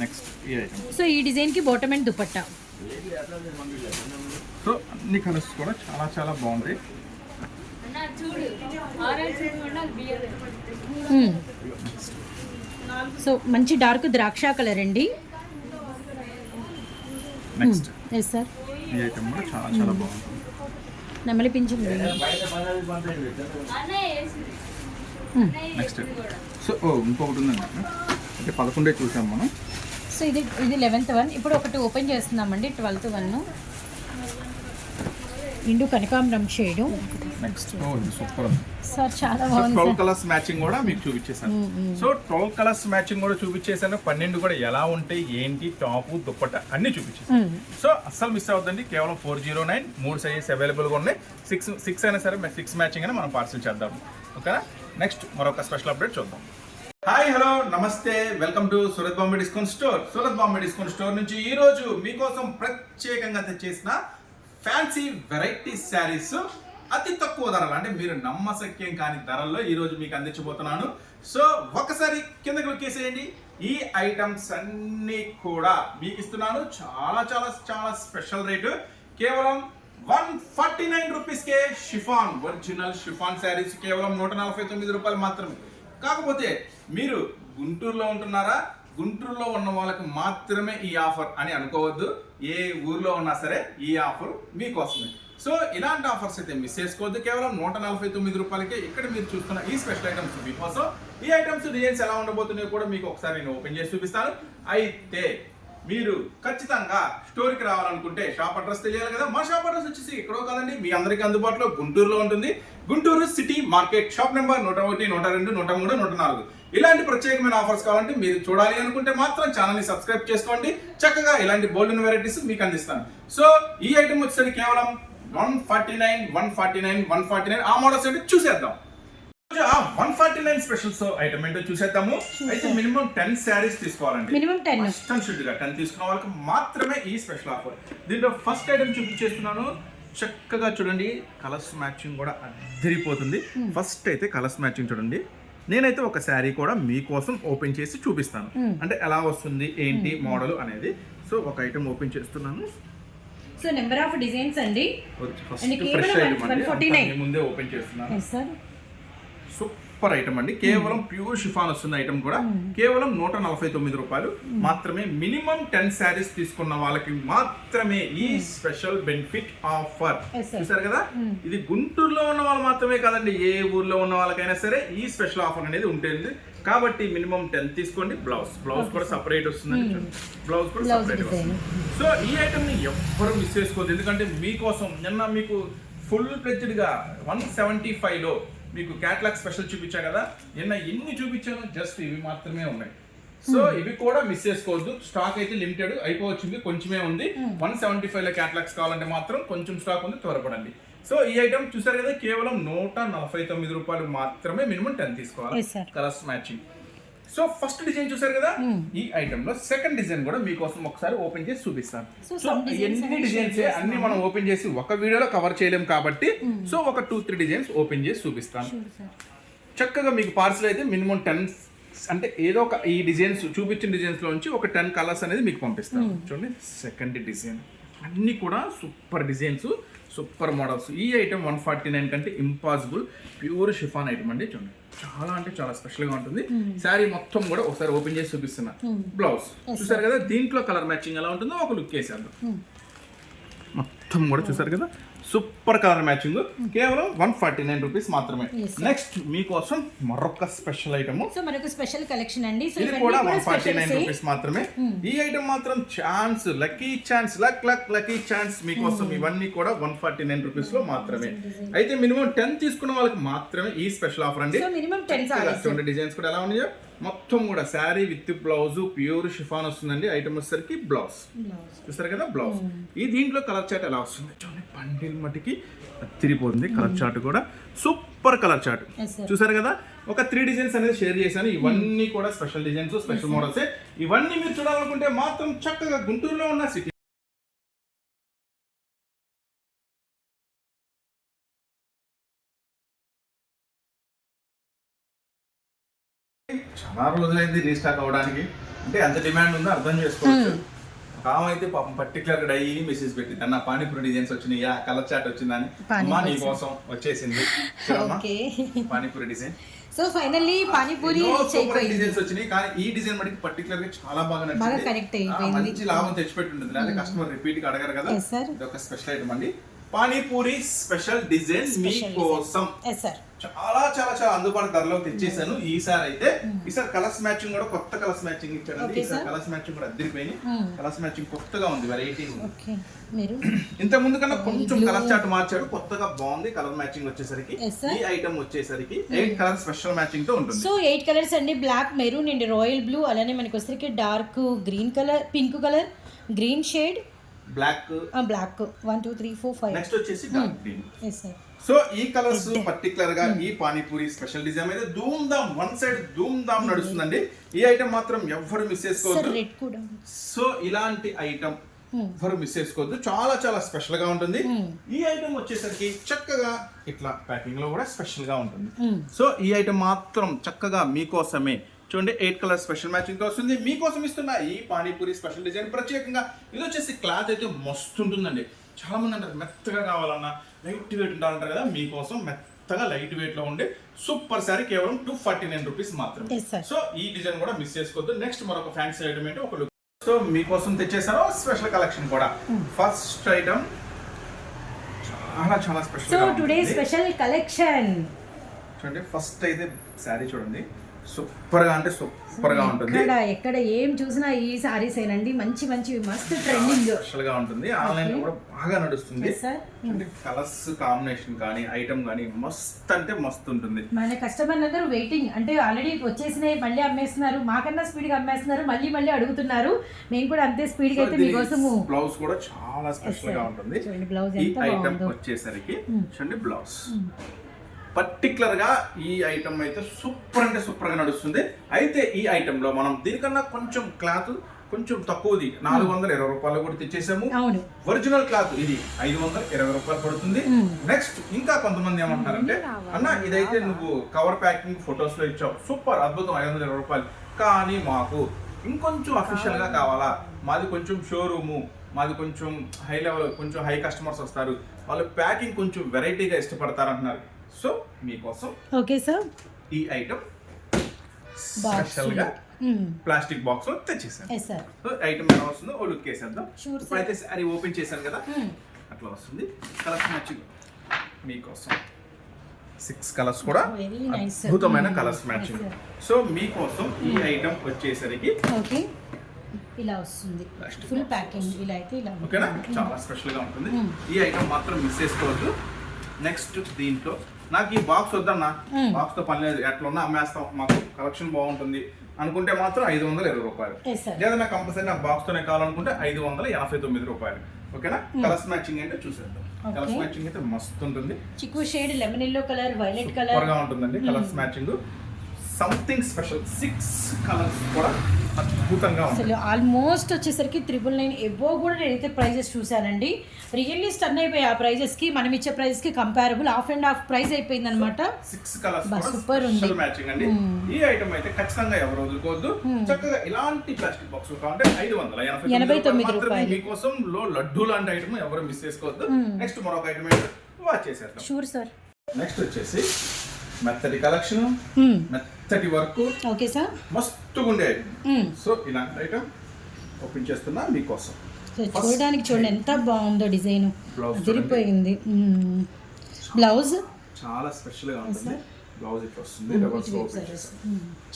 నెక్స్ట్ ఈ ఐటమ్. సో ఈ డిజైన్ కి బాటమ్ అండ్ దుపట్టా. సో అన్ని కలర్స్ కూడా చాలా చాలా బాగుంటాయి. సో మంచి డార్క్ ద్రాక్ష కలర్ అండి. నెక్స్ట్ ఎస్ సార్, ఈ ఐటమ్ కూడా చాలా చాలా బాగుంటుంది. నెమలి పింఛం. నెక్స్ట్ సో ఇంకొకటి ఉందండి, అంటే 11 చూసాం మనం. సో ఇది 11th వన్. ఇప్పుడు ఒకటి ఓపెన్ చేస్తున్నామండి, 12th వన్. ఇండు కనకాంబరం షేడ్. నెక్స్ట్ ఇది సూపర్ ఉంది సార్, చాలా బాగుంది. 12 కలర్స్ మ్యాచింగ్ కూడా మీకు చూపించేసాను. సో 12 కలర్స్ మ్యాచింగ్ కూడా చూపించేసాను. 12 కూడా ఎలా ఉంటాయి ఏంటి, టాప్ దుప్పట్ట అన్ని చూపించేసాను. సో అస్సలు మిస్ అవుతుంది. కేవలం 409, 3 సైజెస్ అవైలబుల్ గా ఉన్నాయి. 6 అయినా సరే 6 మ్యాచింగ్ అయినా మనం పార్సల్ చేద్దాం. ఓకేనా. నెక్స్ట్ మరొక స్పెషల్ అప్డేట్ చూద్దాం. హాయ్, హలో, నమస్తే, welcome to Surat Bombay discount store. Surat Bombay discount store నుంచి ఈ రోజు మీకోసం ప్రత్యేకంగా తెచ్చేసిన ఫ్యాన్సీ వెరైటీ శారీస్ అతి తక్కువ ధరలు, అంటే మీరు నమ్మశక్యం కాని ధరల్లో ఈ రోజు మీకు అందించబోతున్నాను. సో ఒకసారి కిందకి వచ్చేసేయండి. ఈ ఐటమ్స్ అన్ని కూడా మీకు ఇస్తున్నాను చాలా చాలా చాలా స్పెషల్ రేటు. కేవలం 149 రూపీస్కే షిఫాన్, ఒరిజినల్ షిఫాన్ శారీస్ కేవలం 149 రూపాయలు మాత్రమే. కాకపోతే మీరు గుంటూరులో ఉంటున్నారా, గుంటూరులో ఉన్న వాళ్ళకి మాత్రమే ఈ ఆఫర్ అని అనుకోవద్దు. ఏ ఊర్లో ఉన్నా సరే ఈ ఆఫర్ మీకోసమే. సో ఇలాంటి ఆఫర్స్ అయితే మిస్ చేసుకోవద్దు. కేవలం 149 రూపాయలకే ఇక్కడ మీరు చూస్తున్న ఈ స్పెషల్ ఐటమ్స్ మీకోసం. ఈ ఐటమ్స్ డిజైన్స్ ఎలా ఉండబోతున్నాయో కూడా మీకు ఒకసారి నేను ఓపెన్ చేసి చూపిస్తాను. అయితే మీరు ఖచ్చితంగా స్టోర్కి రావాలనుకుంటే షాప్ అడ్రస్ తెలియాలి కదా. మా షాప్ అడ్రస్ వచ్చేసి ఎక్కడో కాదండి, మీ అందరికీ అందుబాటులో గుంటూరులో ఉంటుంది. Guntur city market, shop number 101, 102, 103, 104. ఇలాంటి ప్రత్యేకమైన ఆఫర్స్ కావాలంటే మీరు చూడాలి అనుకుంటే మాత్రం ఛానల్ని సబ్స్క్రైబ్ చేసుకోండి. చక్కగా ఇలాంటి బోల్డ్ వెరైటీస్ మీకు అందిస్తాను. సో ఈ ఐటమ్ వచ్చేసరికి కేవలం 149, 149, 149 ఆ మోడల్స్ ఏంటి చూసేద్దాం. 149 స్పెషల్స్ ఐటమ్ ఏంటో చూసేద్దాము. అయితే మినిమం 10 శారీస్ తీసుకోవాలండి. మినిమం 10 గా 10 తీసుకున్న వాళ్ళకి మాత్రమే ఈ స్పెషల్ ఆఫర్. దీంట్లో ఫస్ట్ ఐటమ్ చూపించేస్తున్నాను. చక్కగా చూడండి, కలర్స్ మ్యాచింగ్ కూడా అదిరిపోతుంది. ఫస్ట్ అయితే కలర్స్ మ్యాచింగ్ చూడండి. నేనైతే ఒక శారీ కూడా మీకోసం ఓపెన్ చేసి చూపిస్తాను, అంటే ఎలా వస్తుంది ఏంటి మోడల్ అనేది. సో ఒక ఐటమ్ ఓపెన్ చేస్తున్నాను. సో నెంబర్ ఆఫ్ డిజైన్స్ అండి. ఫస్ట్ ఫ్రెష్ ఐటమ్ అండి, ముందే ఓపెన్ చేస్తున్నాను. సూపర్ ఐటమ్ అండి. కేవలం ప్యూర్ షిఫాన్ వస్తుంది ఐటమ్ కూడా. కేవలం 149 రూపాయలు మాత్రమే. మినిమం 10 శారీస్ తీసుకున్న వాళ్ళకి మాత్రమే ఈ స్పెషల్ బెనిఫిట్ ఆఫర్. చూసారు కదా, ఇది గుంటూరులో ఉన్న వాళ్ళు మాత్రమే కాదండి, ఏ ఊర్లో ఉన్న వాళ్ళకైనా సరే ఈ స్పెషల్ ఆఫర్ అనేది ఉంటుంది. కాబట్టి మినిమం 10 తీసుకోండి. బ్లౌజ్ కూడా సపరేట్ వస్తుందండి. బ్లౌజ్ కూడా సపరేట్ వస్తుంది. సో ఈ ఐటమ్ ని ఎవ్వరు మిస్ చేసుకోవద్దు, ఎందుకంటే మీకోసం నిన్న మీకు ఫుల్ ఫ్లెడ్జ్డ్ గా 175 లో మీకు క్యాటలాగ్ స్పెషల్ చూపించా కదా. నిన్న ఎన్ని చూపించాను, జస్ట్ ఇవి మాత్రమే ఉన్నాయి. సో ఇవి కూడా మిస్ చేసుకోవద్దు. స్టాక్ అయితే లిమిటెడ్ అయిపోవచ్చింది, కొంచెమే ఉంది. 175 లో క్యాటలాగ్స్ కావాలంటే మాత్రం కొంచెం స్టాక్ ఉంది, త్వరపడండి. సో ఈ ఐటమ్ చూసారు కదా, కేవలం 149 రూపాయలు మాత్రమే. మినిమం 10 తీసుకోవాలి. Colours matching. So first design చూసారు కదా, ఈ ఐటమ్ లో సెకండ్ డిజైన్ కూడా మీకోసం ఒకసారి ఓపెన్ చేసి చూపిస్తాను. సో ఎన్ని డిజైన్స్ అన్ని మనం ఓపెన్ చేసి ఒక వీడియోలో కవర్ చేయలేము కాబట్టి సో ఒక 2-3 డిజైన్స్ ఓపెన్ చేసి చూపిస్తాను. చక్కగా మీకు పార్సల్ అయితే మినిమం 10, అంటే ఏదో ఒక ఈ డిజైన్స్ చూపించిన డిజైన్స్ లోంచి ఒక 10 కలర్స్ అనేది మీకు పంపిస్తాను. చూడండి సెకండ్ డిజైన్, అన్ని కూడా సూపర్ డిజైన్స్, సూపర్ మోడల్స్. ఈ ఐటమ్ 149 కంటే ఇంపాసిబుల్. ప్యూర్ షిఫాన్ ఐటమ్ అండి. చూడండి చాలా అంటే చాలా స్పెషల్ గా ఉంటుంది. శారీ మొత్తం కూడా ఒకసారి ఓపెన్ చేసి చూపిస్తున్నా. బ్లౌజ్ చూసారు కదా, దీంట్లో కలర్ మ్యాచింగ్ ఎలా ఉంటుందో ఒక లుక్ వేసేద్దాం. మొత్తం కూడా చూసారు కదా, సూపర్ కలర్ మ్యాచింగ్. కేవలం 149 రూపీస్ మాత్రమే. నెక్స్ట్ మీకోసం మరొక స్పెషల్ ఐటమ్. సో మరొక స్పెషల్ కలెక్షన్ అండి. సో ఇది కూడా 149 రూపీస్ మాత్రమే. ఈ ఐటమ్ మాత్రం chance, lucky chance, lucky chance మీకోసం. ఇవన్నీ కూడా 149 రూపీస్ లో మాత్రమే. అయితే మినిమం 10 తీసుకున్న వాళ్ళకి మాత్రమే ఈ స్పెషల్ ఆఫర్ అండి. చూడండి డిజైన్స్ కూడా ఎలా ఉన్నాయో. మొత్తం కూడా sari with blouse, pure chiffon వస్తుందండి. ఐటమ్ వచ్చేసరికి బ్లౌజ్ చూస్తారు కదా, బ్లౌజ్. ఈ దీంట్లో కలర్ చార్ట్ ఎలా వస్తుంది చూడండి, బండిల్ మట్టికి తిరిగిపోతుంది. కలర్ చార్ట్ కూడా సూపర్ కలర్ చార్ట్ చూసారు కదా. ఒక 3 డిజైన్స్ అనేది షేర్ చేశాను. ఇవన్నీ కూడా స్పెషల్ డిజైన్స్, స్పెషల్ మోడల్స్. ఇవన్నీ మీరు చూడాలనుకుంటే మాత్రం చక్కగా గుంటూరులో ఉన్న సిటీ చాలా రోజులైంది రీస్టాక్ అవడానికి. అంటే ఎంత డిమాండ్ ఉందో అర్థం చేసుకోవచ్చు. కామైతే పాపం పర్టికులర్ గా డైలీ మెసేజ్ పెట్టింది, అన్న పానీపూరి డిజైన్స్ వచ్చినాయి, కలర్ చాట్ వచ్చిందని. అమ్మా నీ కోసం వచ్చేసింది panipuri design. So finally panipuri designs వచ్చినాయి, కానీ ఈ డిజైన్ మనకి పర్టికులర్ గా చాలా బాగా నచ్చింది. మంచి లాభం తెచ్చిపెట్టి ఉంటుంది, లేదా కస్టమర్ రిపీట్ గా అడగారు కదా. ఇది ఒక స్పెషల్ ఐటమ్ అండి, పానీపూరి స్పెషల్ డిజైన్ మీకోసం. చాలా చాలా చాలా అందుబాటు ధరలో తెచ్చేసాను. ఈసారి కలర్స్ మ్యాచింగ్ కూడా కొత్త కలర్స్ మ్యాచింగ్ ఇచ్చాను. ఈసారి కలర్స్ మ్యాచింగ్ కూడా అద్దరిపోయినాయి. కలర్స్ మ్యాచింగ్ కొత్తగా ఉంది, వెరైటీ ఉంది. ఇంత ముందు కన్నా కొంచెం కలర్ చార్ట్ మార్చాడు, కొత్తగా బాగుంది. కలర్ మ్యాచింగ్ వచ్చేసరికి ఈ ఐటమ్ వచ్చేసరికి 8 కలర్ స్పెషల్ మ్యాచింగ్ తో ఉంటుంది. సో 8 కలర్స్ అండి, black, maroon and royal blue. అలానే మనకి వచ్చేసరికి dark green colour, pink colour, green shade, black 1 2 3 4 5. Next వచ్చేసి డార్క్ గ్రీన్. సో ఈ కలర్స్ పర్టికులర్ గా ఈ పానీపూరి స్పెషల్ డిజైన్ అయితే ధూమ్ ధామ్, వన్ సైడ్ ధూమ్ ధామ్ నడుస్తుందండి. ఈ ఐటమ్ మాత్రం ఎవ్వరు మిస్ చేసుకోవద్దు. సో ఇలాంటి ఐటమ్ ఎవ్వరు మిస్ చేసుకోవద్దు, చాలా చాలా స్పెషల్ గా ఉంటుంది. ఈ ఐటమ్ వచ్చేసరికి చక్కగా ఇట్లా ప్యాకింగ్ లో కూడా స్పెషల్ గా ఉంటుంది. సో ఈ ఐటమ్ మాత్రం చక్కగా మీకోసమే. చూడండి 8 కలర్ స్పెషల్ మ్యాచింగ్ తో వస్తుంది. మీకోసం ఇస్తున్న ఈ పానీపూరి స్పెషల్ డిజైన్ ప్రత్యేకంగా ఇది వచ్చేసి క్లాత్ అయితే మస్తు ఉంటుందండి. చాలా మంది అంటారు మెత్తగా కావాలన్నా, లైట్ వెయిట్ ఉండాలంటారు కదా. మీకోసం మెత్తగా లైట్ వెయిట్ లో ఉండే సూపర్ శారీ కేవలం 249 రూపీస్ మాత్రమే. సో ఈ డిజైన్ కూడా మిస్ చేసుకోవద్దు. నెక్స్ట్ మరొక ఫ్యాన్సీ ఐటమ్ ఏంటో ఒక లుక్. సో మీకోసం తెచ్చేసాను స్పెషల్ కలెక్షన్ కూడా. ఫస్ట్ ఐటమ్ చాలా చాలా special. So today special collection చూడండి, ఫస్ట్ అయితే శారీ చూడండి, సూపర్ గా అంటే సూపర్ గా ఉంటుంది. ఎక్కడ ఏం చూసినా ఈ సారీస్ ఏనండి, మంచి మంచి మస్త్ ట్రెండింగ్ స్పెషల్ గా ఉంటుంది. ఆన్లైన్ లో కూడా బాగా నడుస్తుంది. కలర్స్ కాంబినేషన్ కానీ ఐటమ్ కానీ మస్త్ అంటే మస్త్ ఉంటుంది. మన కస్టమర్లు అందరూ వెయిటింగ్, అంటే ఆల్రెడీ వచ్చేసినాయి మళ్ళీ అమ్మేస్తున్నారు, మాకన్నా స్పీడ్ గా అమ్మేస్తున్నారు, మళ్ళీ మళ్ళీ అడుగుతున్నారు. మేము కూడా అంతే స్పీడ్ గా అయితే మీకోసము. బ్లౌజ్ కూడా చాలా స్పెషల్ గా ఉంటుంది. ఈ ఐటమ్ వచ్చేసరికి చూడండి బ్లౌజ్ పర్టికులర్ గా ఈ ఐటమ్ అయితే సూపర్ అంటే సూపర్ గా నడుస్తుంది. అయితే ఈ ఐటమ్ లో మనం దీనికన్నా కొంచెం క్లాత్ కొంచెం తక్కువది 420 రూపాయలు కూడా తెచ్చేసాము. ఒరిజినల్ క్లాత్ ఇది 520 రూపాయలు పడుతుంది. నెక్స్ట్ ఇంకా కొంతమంది ఏమంటారంటే అన్న ఇదైతే నువ్వు కవర్ ప్యాకింగ్ ఫొటోస్ లో ఇచ్చావు, సూపర్ అద్భుతం 520 రూపాయలు, కానీ మాకు ఇంకొంచెం అఫీషియల్ గా కావాలా, మాది కొంచెం షోరూము, మాది కొంచెం హై లెవెల్, కొంచెం హై కస్టమర్స్ వస్తారు, వాళ్ళు ప్యాకింగ్ కొంచెం వెరైటీగా ఇష్టపడతారు అంటున్నారు. సో మీకోసం ఓకే సార్ ఈ ఐటమ్ స్పెషల్ గా ప్లాస్టిక్ బాక్స్ లో తెచ్చేసాను. సో ఐటమ్ ఎలా వస్తుందో ఓ లుక్ వేసేద్దాం. ఇప్పుడైతే అది ఓపెన్ చేశాను కదా, అట్లా వస్తుంది. కలర్స్ మ్యాచింగ్ మీకోసం 6 కలర్స్ కూడా అద్భుతమైన కలర్స్ మ్యాచింగ్. సో మీకోసం ఈ ఐటమ్ వచ్చేసరికి ఇలా వస్తుంది, ఫుల్ ప్యాకింగ్ ఇలా అయితే ఇలా. ఓకేనా, చాలా స్పెషల్ గా ఉంటుంది. ఈ ఐటమ్ మాత్రం మిస్ చేసుకోవద్దు. నెక్స్ట్ దీంట్లో నాకు ఈ బాక్స్ వద్దన్నా, బాక్స్ తో పని లేదు, ఎట్లా ఉన్నా అమ్మేస్తాం, మాకు కలెక్షన్ బాగుంటుంది అనుకుంటే మాత్రం 520 రూపాయలు. లేదా నాకు కంపల్సరీ నాకు బాక్స్ తోనే కావాలనుకుంటే 589 రూపాయలు. ఓకేనా, కలర్స్ మ్యాచింగ్ అంటే చూసేద్దాం. కలర్స్ మ్యాచింగ్ అయితే మస్తు ఉంటుంది. చిక్కు shade, lemon yellow colour, violet colour గా ఉంటుందండి. Colours matching something special. 6 colours కూడా అద్భుతంగా అసలు ఆల్మోస్ట్ వచ్చేసరికి 999 ఎబో కూడా నేనైతే ప్రైజెస్ చూసానండి. రియల్లీ స్టన్ అయిపోయి ఆ ప్రైజెస్ కి మనం ఇచ్చే ప్రైస్ కి comparable half and half price అయిపోయింది అనమాట. 6 కలర్స్ సూపర్ ఉంది మ్యాచింగ్ అండి. ఈ ఐటమ్ అయితే ఖచ్చితంగా ఎవరు వదులుకోవద్దు. చక్కగా ఇలాంటి ప్లాస్టిక్ బాక్స్ కావాలంటే 589 రూపాయలు మీకోసం లడ్డు లాంటి ఐటమ్ ఎవరు మిస్ చేసుకోవద్దు. నెక్స్ట్ మరొక ఐటమ్ అయితే వాచ్ చేసేద్దాం. Sure sir. నెక్స్ట్ వచ్చేసి మెత్తటి కలెక్షన్, మెత్తటి వర్క్. ఓకే సార్, మస్తుగా ఉండే ఐటమ్. సో ఇలాంటి ఐటమ్ ఓపెన్ చేస్తున్నా మీకోసం. చూడడానికి చూడండి ఎంత బాగుందో డిజైన్, అదిరిపోయింది. బ్లౌజ్ చాలా స్పెషల్ గా ఉంటుంది. బ్లౌజ్ ఇట్లా వస్తుంది, రివర్స్ లో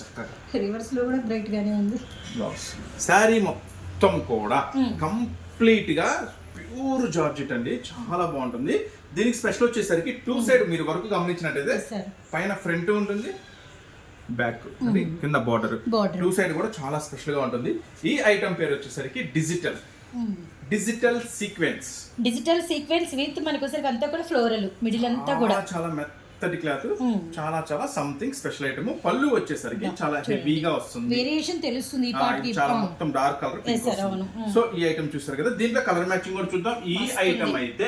చక్కగా రివర్స్ లో కూడా బ్రైట్ గానే ఉంది బ్లౌజ్. శారీ మొత్తం కూడా కంప్లీట్ గా ప్యూర్ జార్జెట్ అండి, చాలా బాగుంటుంది. దీనికి స్పెషల్ వచ్చేసరికి 2 సైడ్ మీరు వర్క్ గమనించినట్టయితే పైన ఫ్రంట్ ఉంటుంది, బ్యాక్ కింద బార్డర్, 2 సైడ్ కూడా చాలా స్పెషల్ గా ఉంటుంది. ఈ ఐటమ్ పేరు వచ్చేసరికి డిజిటల్ సీక్వెన్స్ విత్ మనకు వచ్చేసరికి అంతా కూడా ఫ్లోరల్, మిడిల్ అంతా కూడా చాలా మెత్తటి క్లాత్, చాలా చాలా సంథింగ్ స్పెషల్ ఐటమ్. పళ్ళు వచ్చేసరికి చాలా హెవీగా వస్తుంది, వేరియేషన్ తెలుస్తుంది. ఈ పార్ట్ కి చాలా మొత్తం డార్క్ కలర్. సో ఈ ఐటమ్ చూస్తారు కదా, దీంట్లో కలర్ మ్యాచింగ్ కూడా చూద్దాం. ఈ ఐటమ్ అయితే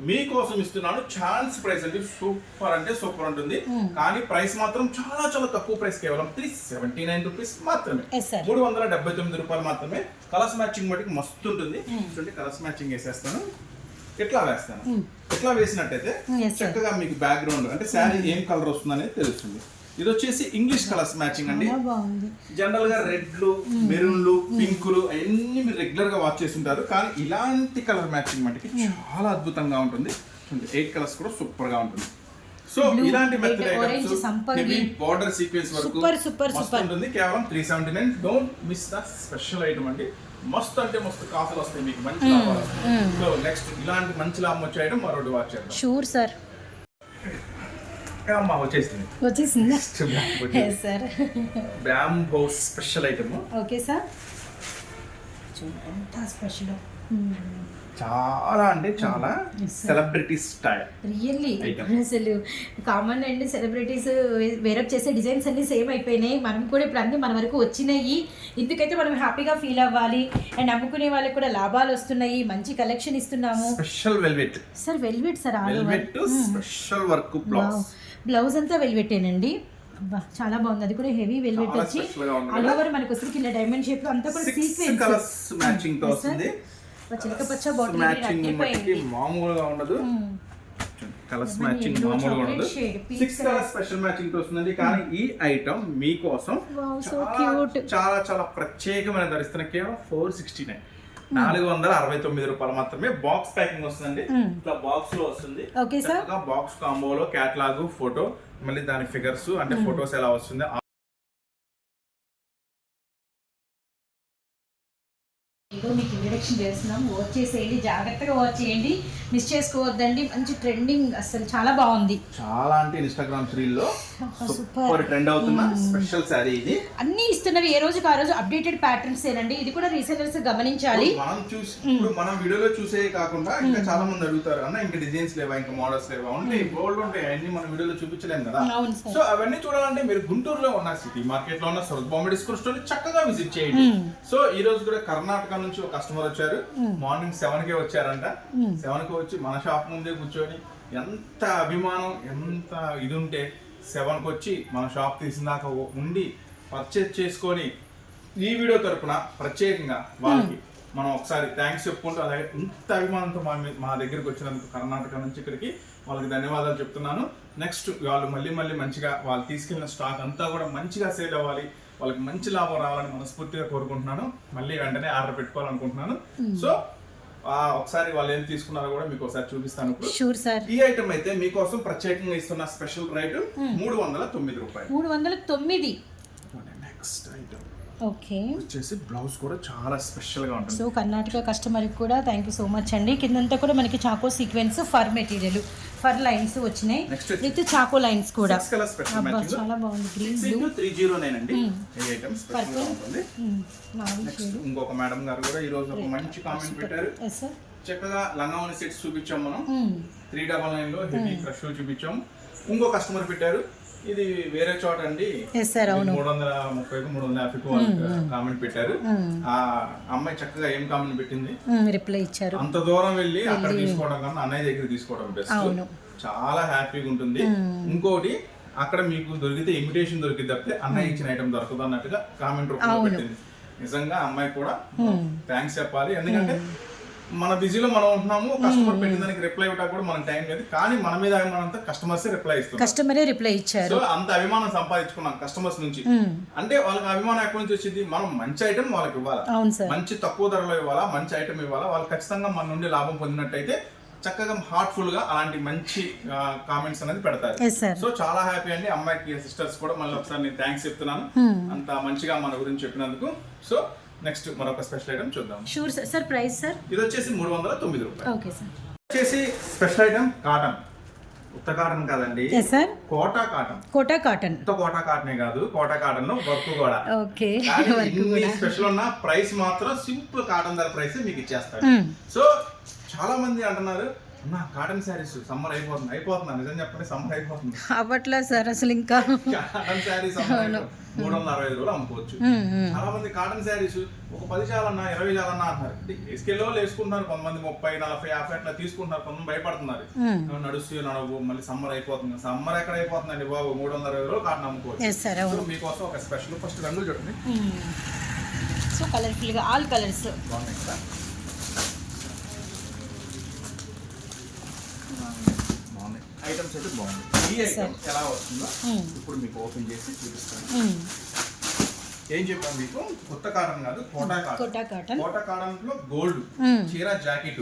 మీకోసం ఇస్తున్నాను ఛాన్స్ ప్రైస్ అండి. సూపర్ అంటే సూపర్ ఉంటుంది, కానీ ప్రైస్ మాత్రం చాలా చాలా తక్కువ ప్రైస్, కేవలం 379 రూపీస్ మాత్రమే, 379 రూపాయలు మాత్రమే. కలర్స్ మ్యాచింగ్ మటుకు మస్తు ఉంటుంది. చూడండి కలర్స్ మ్యాచింగ్ వేసేస్తాను, ఎట్లా వేస్తాను. ఎట్లా వేసినట్టయితే చక్కగా మీకు బ్యాక్గ్రౌండ్ అంటే శారీ ఏం కలర్ వస్తుంది అనేది తెలుస్తుంది. ఇది వచ్చేసి ఇంగ్లీష్ కలర్స్ మ్యాచింగ్ అండి. జనరల్ గా రెడ్లు, మెరూన్లు, పింకులు అన్ని మీరు రెగ్యులర్ గా వాచ్ చేస్తుంటారు, కానీ ఇలాంటి కలర్ మ్యాచింగ్ మటుకి చాలా అద్భుతంగా ఉంటుంది. 8 కలర్స్ కూడా సూపర్ గా ఉంటుంది. సో ఇలాంటి method items heavy border sequence వరకు మస్తు ఉంటుంది. కేవలం 379. Don't miss the special item అండి. మస్తు అంటే మస్తు కాసులు వస్తాయి మీకు, మంచి లాభాలు వస్తాయి. సో నెక్స్ట్ ఇలాంటి మంచి లాభం వచ్చే ఐటమ్ మరొకటి వాచ్ చేద్దాం. Sure sir. అమ్మా వచ్చేసింది sir. Bamboo special item. Okay sir, చూడండి స్పెషల్, చాలా అంటే చాలా సెలబ్రిటీ స్టైల్. రియల్లీ అసలు కామన్ అండి, సెలబ్రిటీస్ వేరప్ చేసే డిజైన్స్ అన్ని సేమ్ అయిపోయినాయి. మనం కూడా ఇప్పుడు అన్ని మన వరకు వచ్చినాయి. ఇందుకైతే మనం హ్యాపీగా ఫీల్ అవ్వాలి. అండ్ అమ్ముకునే వాళ్ళకి కూడా లాభాలు వస్తున్నాయి, మంచి కలెక్షన్ ఇస్తున్నాము. Special velvet sir, velvet sir, special work blouse అంతా వెల్వెటేనండి. చాలా బాగుంది, అది కూడా హెవీ వెల్వెట్ వచ్చి ఆల్ ఓవర్ మనకు వస్తుంది కింద డైమండ్ షేప్ లో అంతా కూడా సీక్వెన్స్ కలర్స్ మ్యాచింగ్ తో వస్తుంది. చిలక పచ్చ బాటిల్ మ్యాచింగ్ మట్టికి మామూలుగా ఉండదు, కలర్స్ మ్యాచింగ్ మామూలుగా ఉండదు. 6 కలర్స్ స్పెషల్ మ్యాచింగ్ తో వస్తుందండి. కానీ ఈ ఐటమ్ మీకోసం చాలా చాలా ప్రత్యేకమైన ధరిస్తున్న కేవలం 469, 469 రూపాయలు మాత్రమే. బాక్స్ ప్యాకింగ్ వస్తుందండి, ఇట్లా బాక్స్ లో వస్తుంది. బాక్స్ కాంబోలో క్యాటలాగ్, ఫోటో, మళ్ళీ దాని ఫిగర్స్ అంటే ఫొటోస్ ఎలా వస్తుంది ఏదో మీకు ఇంట్రడక్షన్ చేస్తున్నాం, వాచ్ చేసేయండి, జాగ్రత్తగా వాచ్ చేయండి, మిస్ చేసుకోవద్దండి. మంచి ట్రెండింగ్, అసలు చాలా బాగుంది. చాలా అంటే ఇన్స్టాగ్రామ్ రీల్లో సూపర్ ట్రెండ్ అవుతున్న స్పెషల్ శారీ ఇది. అన్ని ఇస్తున్నవి ఏ రోజుకి ఆ రోజు అప్డేటెడ్ ప్యాటర్న్స్ ఏనండి. ఇది కూడా రీసెలర్స్ గమనించాలి. మనం చూసి ఇప్పుడు మనం వీడియోలో చూసే కాకుండా ఇంకా చాలా మంది అడుగుతారు, అన్న ఇంకా డిజైన్స్ లేవా, ఇంకా మోడల్స్ లేవా, ఉంటాయి గోల్డ్ ఉంటాయి, అన్ని మనం వీడియోలో చూపించలేము కదా. సో అవన్నీ చూడాలంటే మీరు గుంటూరులో ఉన్న సిటీ మార్కెట్ లో ఉన్న సూరత్ బాంబే డిస్కౌంట్ స్టోర్ చక్కగా విజిట్ చేయండి. సో ఈ రోజు కూడా కర్ణాటక నుంచి ఒక కస్టమర్ వచ్చారు. మార్నింగ్ 7కే వచ్చారంట. 7కి వచ్చి మన షాప్ ముందే కూర్చొని ఎంత అభిమానం, ఎంత ఇది ఉంటే 7కి వచ్చి మన షాప్ తీసినాక ఉండి పర్చేజ్ చేసుకొని ఈ వీడియో తరపున ప్రత్యేకంగా వాళ్ళకి మనం ఒకసారి థ్యాంక్స్ చెప్పుకుంటూ, అలాగే ఇంత అభిమానంతో మా దగ్గరికి వచ్చినందుకు కర్ణాటక నుంచి ఇక్కడికి వాళ్ళకి ధన్యవాదాలు చెప్తున్నాను. నెక్స్ట్ వాళ్ళు మళ్ళీ మంచిగా వాళ్ళు తీసుకెళ్ళిన స్టాక్ అంతా కూడా మంచిగా సేల్ అవ్వాలి, వాళ్ళకి మంచి లాభం రావాలని మనస్ఫూర్తిగా కోరుకుంటున్నాను. మళ్ళీ వెంటనే ఆర్డర్ పెట్టుకోవాలనుకుంటున్నాను. సో ఒకసారి వాళ్ళు ఏం తీసుకున్నారో కూడా మీకు ఒకసారి చూపిస్తాను. ఈ ఐటమ్ అయితే మీకోసం ప్రత్యేకంగా ఇస్తున్న స్పెషల్ రేట్ 309 రూపాయలు. 309. నెక్స్ట్ ఐటమ్ ఓకే, వచ్చేసి బ్లౌజ్ కూడా చాలా స్పెషల్ గా ఉంటుంది. సో కర్ణాటక కస్టమర్ కి కూడా థ్యాంక్ యూ సో మచ్ అండి. కిందంతా కూడా మనకి చాకో sequence for material, for lines వచ్చినాయి విత్ చాకో లైన్స్ కూడా. చాలా బాగుంది. గ్రీన్ బ్లూ 309 అండి. ఈ ఐటమ్ స్పెషల్ గా ఉంటుంది. నెక్స్ట్ ఇంకొక మేడం గారు కూడా ఈ రోజు ఒక మంచి కామెంట్ పెట్టారు. చక్కగా లంగావని సెట్స్ చూపించాం మనం. 399 లో హెవీ క్రష్ చూపించాం. ఇంకో కస్టమర్ పెట్టారు, ఇది వేరే చోట అండి 330-350 కామెంట్ పెట్టారు. ఆ అమ్మాయి చక్కగా ఏం కామెంట్ పెట్టింది, రిప్లై ఇచ్చారు. అంత దూరం వెళ్ళి అక్కడ తీసుకోవడం కన్నా అన్నయ్య దగ్గర తీసుకోవడం బెస్ట్, చాలా హ్యాపీగా ఉంటుంది. ఇంకోటి అక్కడ మీకు దొరికితే ఇన్విటేషన్ దొరికింది తప్పితే అన్నయ్య ఇచ్చిన ఐటమ్ దొరకదు అన్నట్టుగా కామెంట్ రూపంలో పెట్టింది. నిజంగా అమ్మాయి కూడా థ్యాంక్స్ చెప్పాలి. ఎందుకంటే మన బిజీలో మనం ఉంటున్నాము, కస్టమర్ పెట్టిన దానికి రిప్లై ఇవ్వడానికి కూడా మనకు టైం లేదు. కానీ మన మీద అభిమానం అంతా కస్టమరే రిప్లై ఇచ్చారు. సో అంత అభిమానం సంపాదించుకున్నాం కస్టమర్స్ నుంచి. అంటే వాళ్ళకి అభిమానం ఎక్కడి నుంచి వచ్చింది, మనం మంచి ఐటమ్ వాళ్ళకి ఇవ్వాలా, మంచి తక్కువ ధరలో ఇవ్వాలా, మంచి ఐటమ్ ఇవ్వాలా, వాళ్ళు ఖచ్చితంగా మన నుండి లాభం పొందినట్టయితే చక్కగా హార్ట్ఫుల్ గా అలాంటి మంచి కామెంట్స్ అనేది పెడతారు. సో చాలా హ్యాపీ అండి. అమ్మాయికి సిస్టర్స్ కూడా మళ్ళీ ఒకసారి నేను థ్యాంక్స్ చెప్తున్నాను అంత మంచిగా మన గురించి చెప్పినందుకు. సో నెక్స్ట్ మరొక స్పెషల్ ఐటమ్ చూద్దాం. Sure sir. ప్రైస్ సార్ ఇది వచ్చేసి 309 రూపాయలు. Okay sir. వచ్చేసి స్పెషల్ ఐటమ్ కాటన్. ఉత్త కాటన్ కాదండి, కోటా కాటన్. కోటా కాటన్ కోటా కాటనే కాదు, కోటా కాటన్ లో వర్క్ కూడా. ఓకే, స్పెషల్ ఉన్న ప్రైస్ మాత్రం సింపుల్ కాటన్ ధర ప్రైస్ మీకు ఇచ్చేస్తారు. సో చాలా మంది అంటున్నారు, నా కాటన్ శారీస్ సమ్మర్ అయిపోతుంది నిజం చెప్పండి, సమ్మర్ అయిపోతుంది అవ్వట్లా సార్ అసలు. ఇంకా కాటన్ శారీస్ 365 రోజులు అమ్ముకోవచ్చు. చాలా మంది కాటన్ శారీస్ ఒక 10 చాలన్నా 20 చాలన్నా అంటున్నారు. ఎస్కేలో వేసుకుంటున్నారు కొంతమంది, 30, 40, 50 అట్లా తీసుకుంటున్నారు. కొంతమంది భయపడుతున్నారు, నడుస్తూ నడవు మళ్ళీ సమ్మర్ అయిపోతుంది. సమ్మర్ ఎక్కడ అయిపోతుందండి బాబు, 360 రోజులు కాటన్ అమ్ముకోవచ్చు. మీకోసం ఒక స్పెషల్ ఫస్ట్ రంగులు చూడండి. సో కలర్ఫుల్ గా ఆల్ కలర్స్ బాగున్నాయి కదా. ఐటమ్స్ అయితే బాగుంది. ఈ ఐటమ్ ఎలా వస్తుందో ఇప్పుడు మీకు ఓపెన్ చేసి చూపిస్తాను. ఏం చెప్పాను మీకు, కొత్త కాటన్ కాదు, కోటా కాటన్. కోటా కాటన్ లో గోల్డ్ చీర, జాకెట్,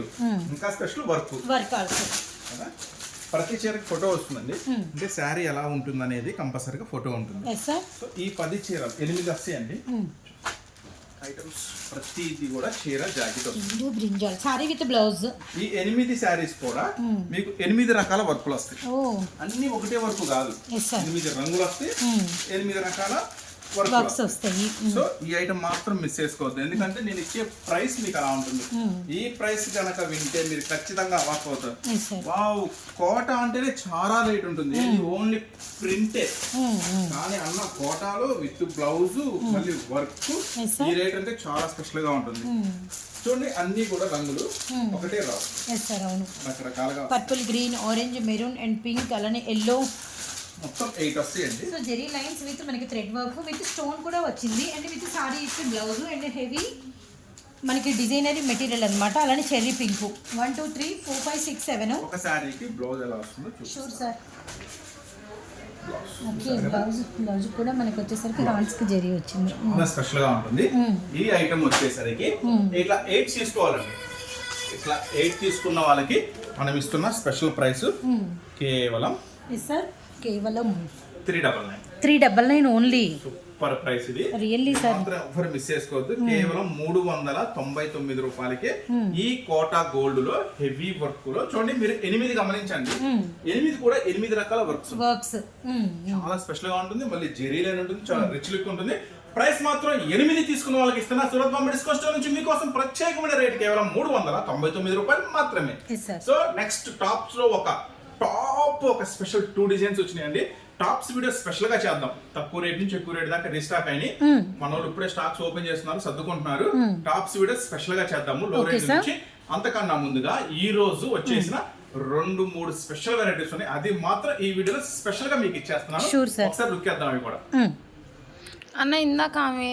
ఇంకా స్పెషల్ వర్క్ కదా. ప్రతి చీరకి ఫోటో వస్తుందండి. అంటే శారీ ఎలా ఉంటుంది అనేది కంపల్సరీగా ఫోటో ఉంటుంది. సో ఈ 10 చీరలు 8 వస్తాయండి ఐటమ్స్. ప్రతిది కూడా చీర, జాకెట్ వస్తుంది. Sorry with blouse. ఈ 8 శారీస్ కూడా మీకు 8 రకాల వర్కులు వస్తాయి. అన్ని ఒకటే వర్క్ కాదు, 8 రంగులు వస్తాయి, 8 రకాల వర్క్స్ వస్తాయి. సో ఈ ఐటమ్ మాత్రం మిస్ చేసుకోవద్దు, ఎందుకంటే నేను ఇచ్చే ప్రైస్ మీకు అలా ఉంటుంది. ఈ ప్రైస్ కనుక వింటే మీరు ఖచ్చితంగా అవాక్ అవుతారు. వావ్, కోట అంటేనే చాలా రేట్ ఉంటుంది, ఓన్లీ ప్రింటే. కానీ అన్న కోటాలో విత్ బ్లౌజ్ మళ్ళీ వర్క్, ఈ రేట్ అంటే చాలా స్పెషల్ గా ఉంటుంది. చూడండి అన్ని కూడా రంగులు ఒకటే రావు, రకరకాలుగా purple, green, orange, maroon and pink, అలానే ఎల్లో, మొత్తం 8 వస్తాయండి. సో జెరీ లైన్స్ విత్ మనకి థ్రెడ్ వర్క్ విత్ స్టోన్ కూడా వచ్చింది. అండ్ విత్ సారీ ఇచ్చి బ్లౌజ్ అండ్ హెవీ మనకి డిజైనరీ మెటీరియల్ అన్నమాట. అలానే చెర్రీ పింక్. 1 2 3 4 5 6 7 ఒక సారీకి బ్లౌజ్ ఎలా వస్తుందో చూపిస్తాను. Sure sir. ఓకే, బ్లౌజ్ కూడా మనకి వచ్చేసరికి హ్యాండ్స్ కి జెరీ వచ్చింది, చాలా స్పెషల్ గా ఉంటుంది. ఈ ఐటమ్ వచ్చేసరికి ఇట్లా 8 తీసుకోవాలండి. ఇట్లా 8 తీసుకున్న వాళ్ళకి మనం ఇస్తున్న స్పెషల్ ప్రైస్ కేవలం సార్ కేవలం 399 399 ఓన్లీ. సూపర్ ప్రైస్ ఇది రియల్లీ సార్ మాత్రం ఎవరు మిస్ చేసుకోవద్దు. కేవలం 399 రూపాయలకి ఈ కోటా గోల్డ్ లో హెవీ వర్క్ లో చూడండి. మీరు 8 గమనించండి, 8 కూడా 8 రకాల వర్క్స్ చాలా స్పెషల్ గా ఉంటుంది. మళ్ళీ జెరీ లైన్ ఉంటుంది, చాలా రిచ్ లుక్ ఉంటుంది. ప్రైస్ మాత్రం 8 తీసుకున్న వాళ్ళకి ఇస్తున్నా సూరత్ బాంబే డిస్కౌంట్ స్టోర్ నుంచి మీకోసం ప్రత్యేకమైన రేట్ కేవలం 399 రూపాయలు మాత్రమే. సో నెక్స్ట్ టాప్స్ లో ఒక స్పెషల్ 2 డిజైన్స్ వచ్చినాయండి. టాప్స్ వీడియో స్పెషల్ గా చేద్దాం. తక్కువ రేట్ నుంచి ఎక్కువ రేట్ దాకా రీస్టాక్ అయినాయి. మన వాళ్ళు ఇప్పుడే స్టాక్స్ ఓపెన్ చేస్తున్నారు, సర్దుకుంటున్నారు. టాప్స్ వీడియో స్పెషల్ గా చేద్దాము లో రేట్ నుంచి. అంతకన్నా ముందుగా ఈ రోజు వచ్చేసిన 2-3 స్పెషల్ వెరైటీస్ ఉన్నాయి. అది మాత్రం ఈ వీడియోలో స్పెషల్ గా మీకు ఇచ్చేస్తున్నాను. ఒకసారి లుక్ చేద్దాం అవి కూడా. అన్న ఇందాక ఆమె